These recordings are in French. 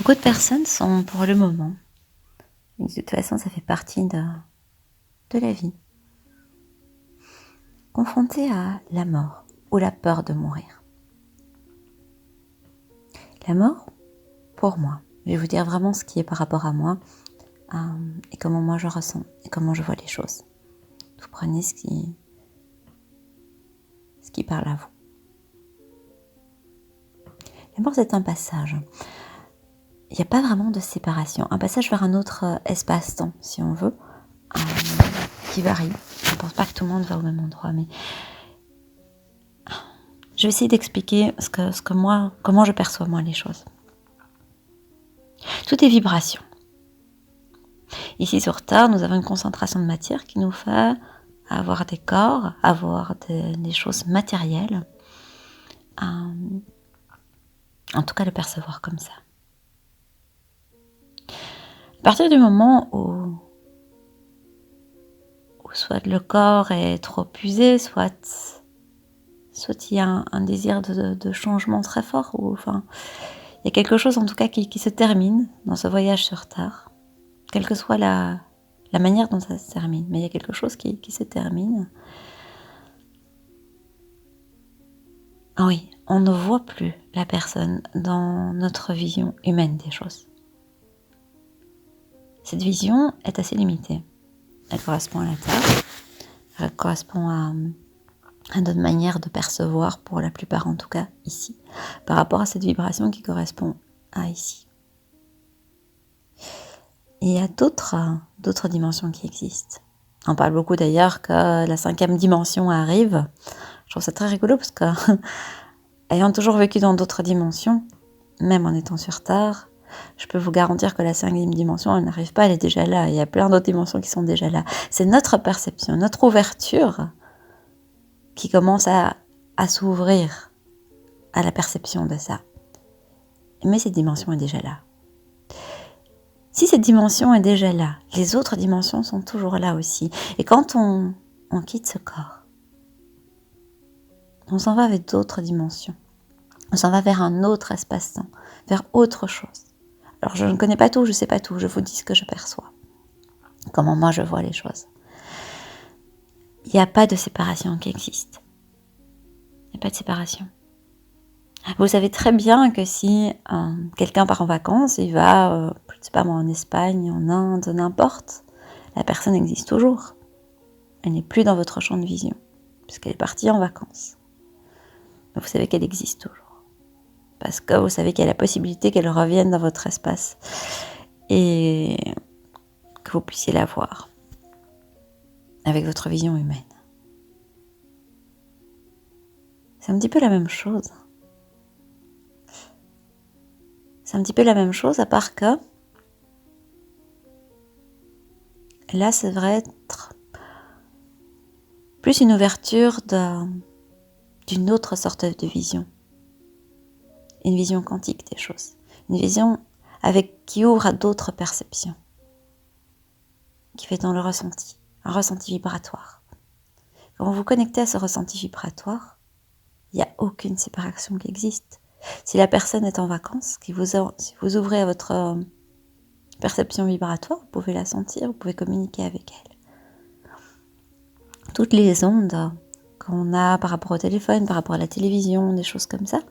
Beaucoup de personnes sont, pour le moment, et de toute façon ça fait partie de la vie, confrontées à la mort ou la peur de mourir. La mort, pour moi, je vais vous dire vraiment ce qui est par rapport à moi et comment moi je ressens et comment je vois les choses. Vous prenez ce qui parle à vous. La mort, c'est un passage. Il n'y a pas vraiment de séparation. Un passage vers un autre espace-temps, si on veut, qui varie. Je ne pense pas que tout le monde va au même endroit, mais je vais essayer d'expliquer comment je perçois moi les choses. Tout est vibration. Ici sur Terre, nous avons une concentration de matière qui nous fait avoir des corps, avoir des choses matérielles. En tout cas, le percevoir comme ça. À partir du moment où soit le corps est trop usé, soit il y a un désir de changement très fort, ou enfin, il y a quelque chose en tout cas qui se termine dans ce voyage sur Terre, quelle que soit la manière dont ça se termine, mais il y a quelque chose qui se termine. Ah oui, on ne voit plus la personne dans notre vision humaine des choses. Cette vision est assez limitée. Elle correspond à la Terre, elle correspond à d'autres manières de percevoir, pour la plupart en tout cas ici, par rapport à cette vibration qui correspond à ici. Et il y a d'autres dimensions qui existent. On parle beaucoup d'ailleurs que la 5e dimension arrive. Je trouve ça très rigolo parce que, ayant toujours vécu dans d'autres dimensions, même en étant sur Terre, je peux vous garantir que la 5e dimension, elle n'arrive pas, elle est déjà là. Il y a plein d'autres dimensions qui sont déjà là. C'est notre perception, notre ouverture qui commence à s'ouvrir à la perception de ça. Mais cette dimension est déjà là. Si cette dimension est déjà là, les autres dimensions sont toujours là aussi. Et quand on quitte ce corps, on s'en va avec d'autres dimensions. On s'en va vers un autre espace-temps, vers autre chose. Alors je ne connais pas tout, je ne sais pas tout, je vous dis ce que je perçois. Comment moi je vois les choses. Il n'y a pas de séparation qui existe. Il n'y a pas de séparation. Vous savez très bien que si quelqu'un part en vacances, il va, je ne sais pas moi, en Espagne, en Inde, n'importe, la personne existe toujours. Elle n'est plus dans votre champ de vision, puisqu'elle est partie en vacances. Mais vous savez qu'elle existe toujours. Parce que vous savez qu'il y a la possibilité qu'elle revienne dans votre espace et que vous puissiez la voir avec votre vision humaine. C'est un petit peu la même chose. C'est un petit peu la même chose, à part que là, ça devrait être plus une ouverture d'une autre sorte de vision. Une vision quantique des choses. Une vision qui ouvre à d'autres perceptions. Qui fait dans le ressenti. Un ressenti vibratoire. Quand vous vous connectez à ce ressenti vibratoire, il n'y a aucune séparation qui existe. Si la personne est en vacances, si vous ouvrez à votre perception vibratoire, vous pouvez la sentir, vous pouvez communiquer avec elle. Toutes les ondes qu'on a par rapport au téléphone, par rapport à la télévision, des choses comme ça,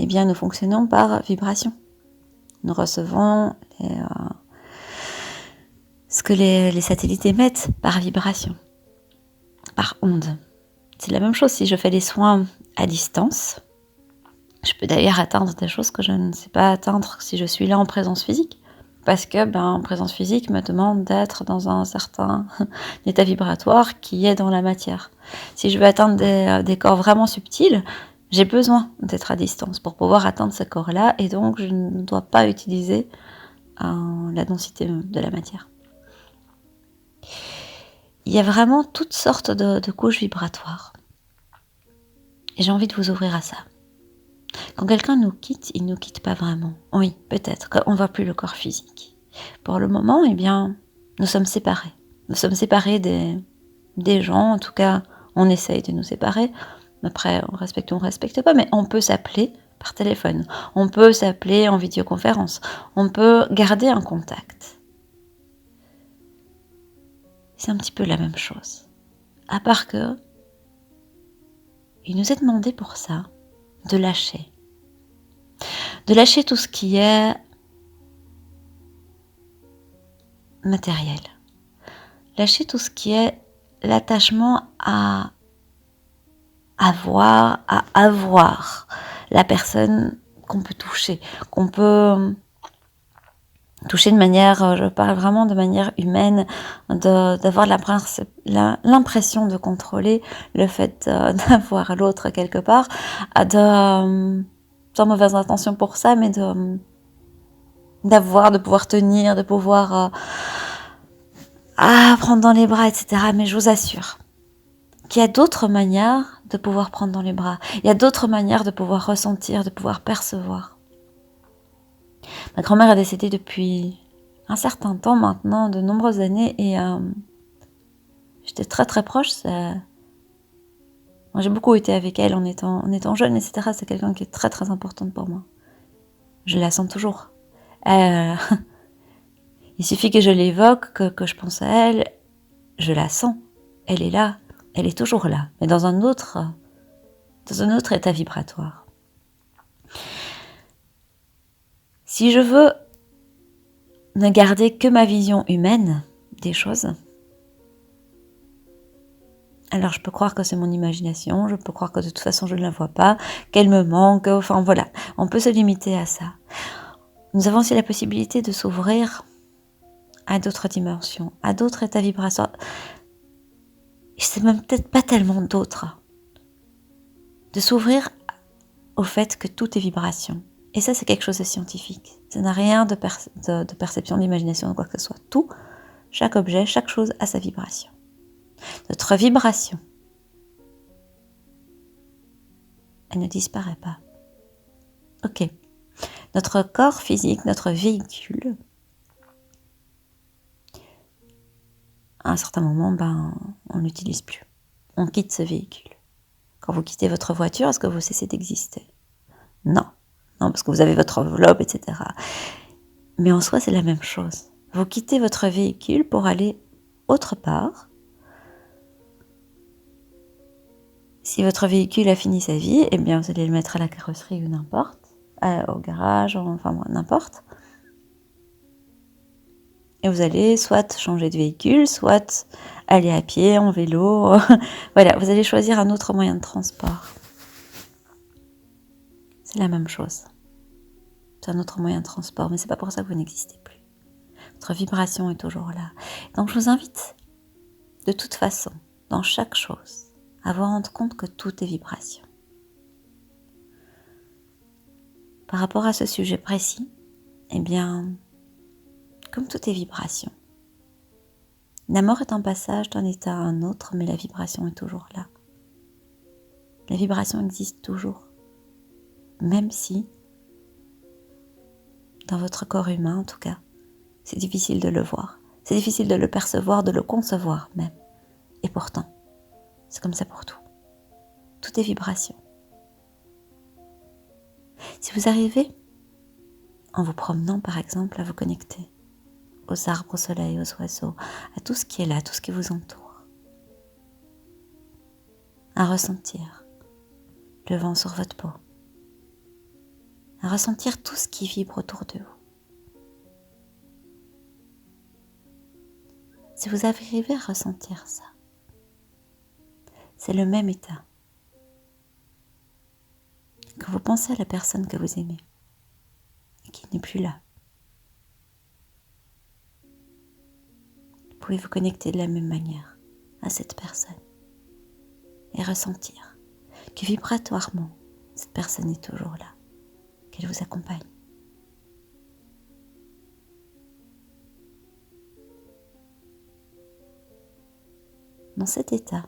eh bien nous fonctionnons par vibration. Nous recevons ce que les satellites émettent par vibration, par onde. C'est la même chose si je fais des soins à distance. Je peux d'ailleurs atteindre des choses que je ne sais pas atteindre si je suis là en présence physique. Parce que en présence physique me demande d'être dans un certain état vibratoire qui est dans la matière. Si je veux atteindre des corps vraiment subtils, j'ai besoin d'être à distance pour pouvoir atteindre ce corps-là, et donc je ne dois pas utiliser la densité de la matière. Il y a vraiment toutes sortes de couches vibratoires. Et j'ai envie de vous ouvrir à ça. Quand quelqu'un nous quitte, il ne nous quitte pas vraiment. Oui, peut-être qu'on ne voit plus le corps physique. Pour le moment, eh bien, nous sommes séparés. Nous sommes séparés des gens, en tout cas, on essaye de nous séparer. Après, on respecte ou on ne respecte pas, mais on peut s'appeler par téléphone, on peut s'appeler en vidéoconférence, on peut garder un contact. C'est un petit peu la même chose. À part que, il nous est demandé pour ça de lâcher. De lâcher tout ce qui est matériel. Lâcher tout ce qui est l'attachement à avoir la personne qu'on peut toucher, qu'on peut toucher de manière, je parle vraiment de manière humaine, d'avoir l'impression de contrôler le fait d'avoir l'autre quelque part, sans mauvaise intention pour ça, mais de pouvoir tenir, de pouvoir prendre dans les bras, etc. Mais je vous assure qu'il y a d'autres manières de pouvoir prendre dans les bras. Il y a d'autres manières de pouvoir ressentir, de pouvoir percevoir. Ma grand-mère est décédée depuis un certain temps maintenant, de nombreuses années, et j'étais très très proche. Moi, j'ai beaucoup été avec elle en étant jeune, etc. C'est quelqu'un qui est très très importante pour moi. Je la sens toujours. Il suffit que je l'évoque, que je pense à elle, je la sens. Elle est là, elle est toujours là, mais dans un autre état vibratoire. Si je veux ne garder que ma vision humaine des choses, alors je peux croire que c'est mon imagination, je peux croire que de toute façon je ne la vois pas, qu'elle me manque, enfin voilà, on peut se limiter à ça. Nous avons aussi la possibilité de s'ouvrir à d'autres dimensions, à d'autres états vibratoires. C'est même peut-être pas tellement d'autres. De s'ouvrir au fait que tout est vibration. Et ça, c'est quelque chose de scientifique. Ça n'a rien de perception, d'imagination, de quoi que ce soit. Tout, chaque objet, chaque chose a sa vibration. Notre vibration, elle ne disparaît pas. Ok. Notre corps physique, notre véhicule, à un certain moment, on n'utilise plus. On quitte ce véhicule. Quand vous quittez votre voiture, est-ce que vous cessez d'exister ? Non. Non, parce que vous avez votre enveloppe, etc. Mais en soi, c'est la même chose. Vous quittez votre véhicule pour aller autre part. Si votre véhicule a fini sa vie, eh bien, vous allez le mettre à la carrosserie ou n'importe, au garage, enfin, n'importe. Et vous allez soit changer de véhicule, soit aller à pied, en vélo. Voilà, vous allez choisir un autre moyen de transport. C'est la même chose. C'est un autre moyen de transport, mais c'est pas pour ça que vous n'existez plus. Votre vibration est toujours là. Donc je vous invite, de toute façon, dans chaque chose, à vous rendre compte que tout est vibration. Par rapport à ce sujet précis, eh bien, comme tout est vibration, la mort est un passage d'un état à un autre, mais la vibration est toujours là. La vibration existe toujours, même si, dans votre corps humain en tout cas, c'est difficile de le voir, c'est difficile de le percevoir, de le concevoir même. Et pourtant, c'est comme ça pour tout. Tout est vibration. Si vous arrivez, en vous promenant par exemple, à vous connecter aux arbres, au soleil, aux oiseaux, à tout ce qui est là, tout ce qui vous entoure, à ressentir le vent sur votre peau, à ressentir tout ce qui vibre autour de vous. Si vous arrivez à ressentir ça, c'est le même état que vous pensez à la personne que vous aimez et qui n'est plus là. Vous pouvez vous connecter de la même manière à cette personne et ressentir que vibratoirement, cette personne est toujours là, qu'elle vous accompagne. Dans cet état,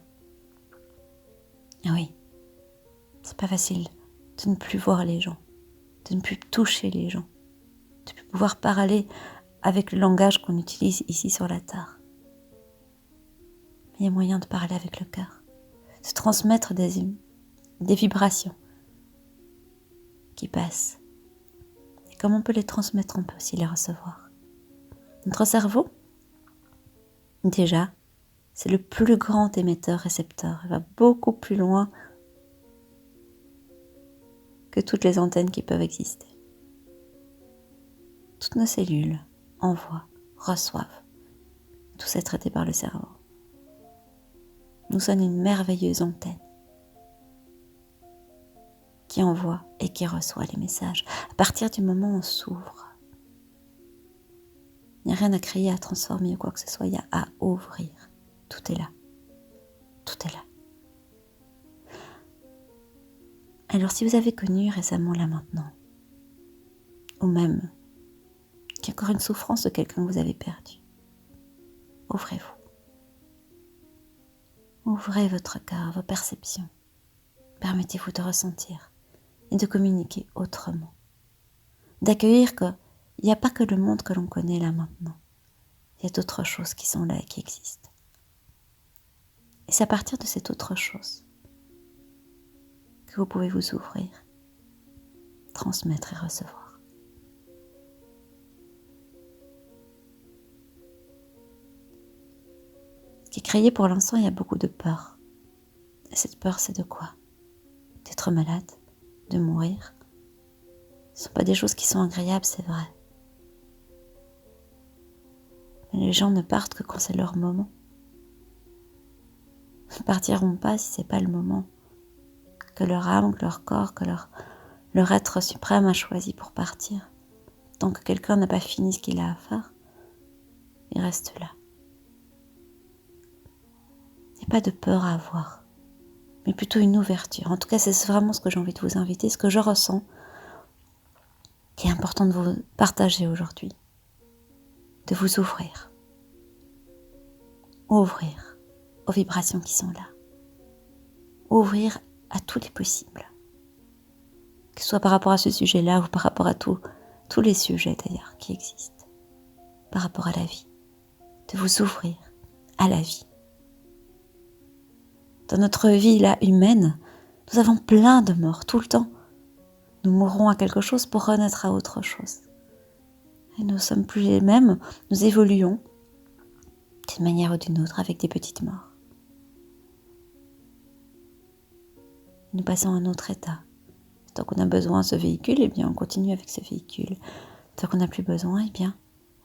oui, c'est pas facile de ne plus voir les gens, de ne plus toucher les gens, de ne plus pouvoir parler avec le langage qu'on utilise ici sur la Terre. Mais il y a moyen de parler avec le cœur, de transmettre des vibrations qui passent. Et comme on peut les transmettre, on peut aussi les recevoir. Notre cerveau, déjà, c'est le plus grand émetteur-récepteur. Il va beaucoup plus loin que toutes les antennes qui peuvent exister. Toutes nos cellules envoient, reçoivent. Tout c'est traité par le cerveau. Nous sommes une merveilleuse antenne qui envoie et qui reçoit les messages. À partir du moment où on s'ouvre, il n'y a rien à créer, à transformer ou quoi que ce soit, il y a à ouvrir. Tout est là. Tout est là. Alors si vous avez connu récemment là maintenant, ou même qu'il y a encore une souffrance de quelqu'un que vous avez perdu, ouvrez-vous. Ouvrez votre cœur, vos perceptions. Permettez-vous de ressentir et de communiquer autrement. D'accueillir qu'il n'y a pas que le monde que l'on connaît là maintenant. Il y a d'autres choses qui sont là et qui existent. Et c'est à partir de cette autre chose que vous pouvez vous ouvrir, transmettre et recevoir. Ce qui est créé pour l'instant, il y a beaucoup de peur. Et cette peur, c'est de quoi? D'être malade, de mourir. Ce ne sont pas des choses qui sont agréables, c'est vrai. Mais les gens ne partent que quand c'est leur moment. Ils ne partiront pas si ce n'est pas le moment que leur âme, que leur corps, que leur être suprême a choisi pour partir. Tant que quelqu'un n'a pas fini ce qu'il a à faire, il reste là. Il n'y a pas de peur à avoir, mais plutôt une ouverture. En tout cas, c'est vraiment ce que j'ai envie de vous inviter, ce que je ressens, qui est important de vous partager aujourd'hui. De vous ouvrir. Ouvrir aux vibrations qui sont là. Ouvrir à tous les possibles. Que ce soit par rapport à ce sujet-là ou par rapport à tous les sujets d'ailleurs qui existent. Par rapport à la vie. De vous ouvrir à la vie. Dans notre vie là humaine, nous avons plein de morts tout le temps. Nous mourrons à quelque chose pour renaître à autre chose. Et nous ne sommes plus les mêmes, nous évoluons d'une manière ou d'une autre avec des petites morts. Nous passons à un autre état. Tant qu'on a besoin de ce véhicule, eh bien on continue avec ce véhicule. Tant qu'on n'a plus besoin, eh bien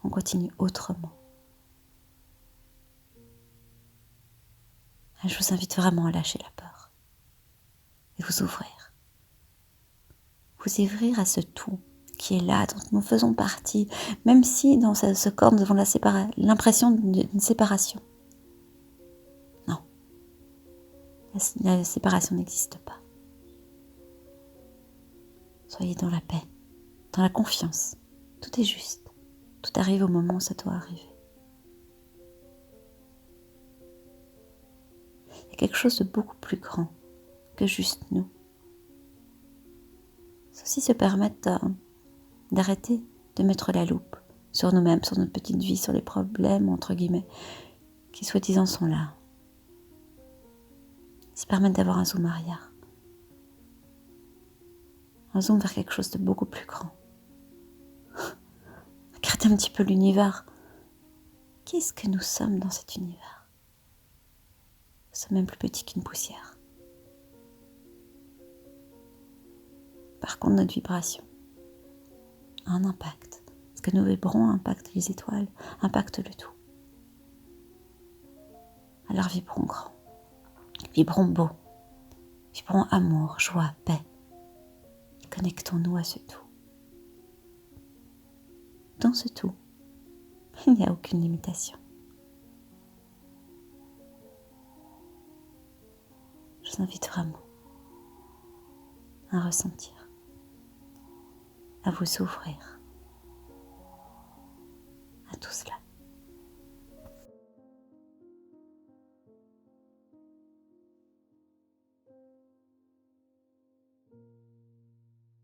on continue autrement. Et je vous invite vraiment à lâcher la peur et vous ouvrir. Vous ouvrir à ce tout qui est là, dont nous faisons partie, même si dans ce corps nous avons l'impression d'une séparation. Non, la séparation n'existe pas. Soyez dans la paix, dans la confiance. Tout est juste. Tout arrive au moment où ça doit arriver. Il y a quelque chose de beaucoup plus grand que juste nous. Ceci se permettre d'arrêter de mettre la loupe sur nous-mêmes, sur notre petite vie, sur les problèmes, entre guillemets, qui soi-disant sont là. Se permettre d'avoir un zoom arrière. Un zoom vers quelque chose de beaucoup plus grand. Regardez un petit peu l'univers. Qu'est-ce que nous sommes dans cet univers? Nous sommes même plus petits qu'une poussière. Par contre, notre vibration a un impact. Parce que nous vibrons impactent les étoiles, impactent le tout. Alors vibrons grand, vibrons beau, vibrons amour, joie, paix. Connectons-nous à ce tout. Dans ce tout, il n'y a aucune limitation. Je vous invite vraiment à ressentir, à vous ouvrir à tout cela.